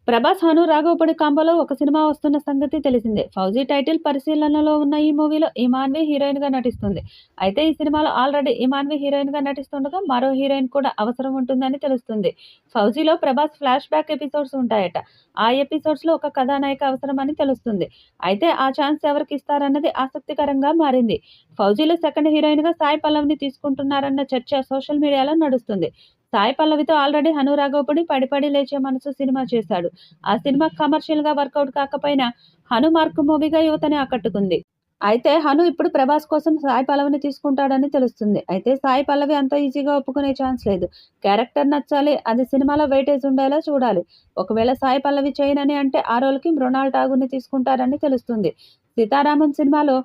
ప్రభాస్, హను రాఘవపూడి కాంబోలో ఒక సినిమా వస్తున్న సంగతి తెలిసిందే. ఫౌజీ టైటిల్ పరిశీలనలో ఉన్న ఈ మూవీలో ఇమాన్వి హీరోయిన్‌గా నటిస్తుంది. అయితే ఈ సినిమాలో ఆల్రెడీ ఇమాన్వి హీరోయిన్‌గా నటిస్తుండగా మరో హీరోయిన్ కూడా అవసరం ఉంటుందని తెలుస్తుంది. ఫౌజీలో ప్రభాస్ ఫ్లాష్ బ్యాక్ ఎపిసోడ్స్ ఉంటాయట. ఆ ఎపిసోడ్స్‌లో ఒక కథానాయిక అవసరమని తెలుస్తుంది. అయితే ఆ ఛాన్స్ ఎవరికి ఇస్తారన్నది ఆసక్తికరంగా మారింది. ఫౌజీలో సెకండ్ హీరోయిన్‌గా సాయి పల్లవిని తీసుకుంటున్నారన్న చర్చ సోషల్ మీడియాలో నడుస్తుంది. సాయి పల్లవితో ఆల్రెడీ హను రాఘవపూడి 'పడి పడి లేచే మనసు' సినిమా చేశాడు. ఆ సినిమా కమర్షియల్‌గా వర్కౌట్ కాకపోయినా హను మార్క్ మూవీగా యువతని ఆకట్టుకుంది. అయితే హను ఇప్పుడు ప్రభాస్ కోసం సాయి పల్లవిని తీసుకుంటాడని తెలుస్తుంది. అయితే సాయి పల్లవి అంత ఈజీగా ఒప్పుకునే ఛాన్స్ లేదు. క్యారెక్టర్ నచ్చాలి, అది సినిమాలో వెయిటేజ్ ఉండేలా చూడాలి. ఒకవేళ సాయి పల్లవి చేయనని అంటే ఆ రోల్‌కి మృణాల్ ఠాగూర్‌ని తీసుకుంటారని తెలుస్తుంది. 'సీతారామం' సినిమాలో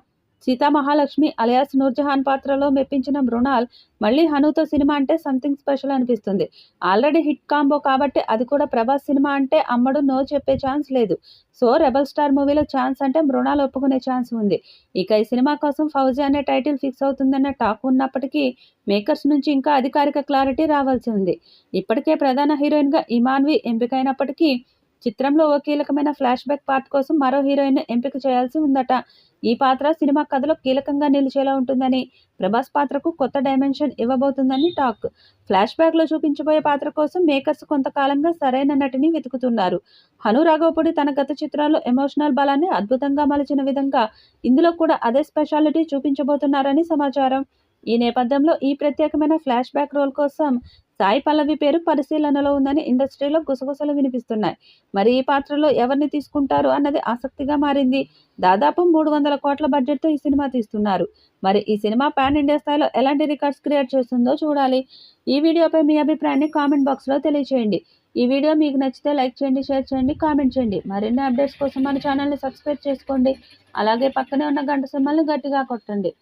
సీతా మహాలక్ష్మి అలియాస్ నూర్జహాన్ పాత్రలో మెప్పించిన మృణాల్ మళ్ళీ హనుతో సినిమా అంటే సంథింగ్ స్పెషల్ అనిపిస్తుంది. ఆల్రెడీ హిట్ కాంబో కాబట్టి అది కూడా ప్రభాస్ సినిమా అంటే అమ్మడు నో చెప్పే ఛాన్స్ లేదు. సో 'రెబెల్ స్టార్' మూవీలో ఛాన్స్ అంటే మృణాల్ ఒప్పుకునే ఛాన్స్ ఉంది. ఇక ఈ సినిమా కోసం ఫౌజీ అనే టైటిల్ ఫిక్స్ అవుతుందన్న టాక్ ఉన్నప్పటికీ మేకర్స్ నుంచి ఇంకా అధికారిక క్లారిటీ రావాల్సి ఉంది. ఇప్పటికే ప్రధాన హీరోయిన్‌గా ఇమాన్వి ఎంపికైనప్పటికీ చిత్రంలో ఓ కీలకమైన ఫ్లాష్ బ్యాక్ పార్ట్ కోసం మరో హీరోయిన్‌ని ఎంపిక చేయాల్సి ఉందట. ఈ పాత్ర సినిమా కథలో కీలకంగా నిలిచేలా ఉంటుందని, ప్రభాస్ పాత్రకు కొత్త డైమెన్షన్ ఇవ్వబోతుందని టాక్. ఫ్లాష్ బ్యాక్‌లో చూపించబోయే పాత్ర కోసం మేకర్స్ కొంతకాలంగా సరైన నటిని వెతుకుతున్నారు. హను రాఘవపూడి తన గత చిత్రాల్లో ఎమోషనల్ బలాన్ని అద్భుతంగా మలిచిన విధంగా ఇందులో కూడా అదే స్పెషాలిటీ చూపించబోతున్నారని సమాచారం. ఈ నేపథ్యంలో ఈ ప్రత్యేకమైన ఫ్లాష్ బ్యాక్ రోల్ కోసం సాయి పల్లవి పేరు పరిశీలనలో ఉందని ఇండస్ట్రీలో గుసగుసలు వినిపిస్తున్నాయి. మరి ఈ పాత్రలో ఎవరిని తీసుకుంటారు అన్నది ఆసక్తిగా మారింది. దాదాపు 300 కోట్ల బడ్జెట్‌తో ఈ సినిమా తీస్తున్నారు. మరి ఈ సినిమా పాన్ ఇండియా స్థాయిలో ఎలాంటి రికార్డ్స్ క్రియేట్ చేస్తుందో చూడాలి. ఈ వీడియోపై మీ అభిప్రాయాన్ని కామెంట్ బాక్స్‌లో తెలియజేయండి. ఈ వీడియో మీకు నచ్చితే లైక్ చేయండి, షేర్ చేయండి, కామెంట్ చేయండి. మరిన్ని అప్డేట్స్ కోసం మన ఛానల్‌ని సబ్స్క్రైబ్ చేసుకోండి. అలాగే పక్కనే ఉన్న గంట సింబల్‌ని గట్టిగా కొట్టండి.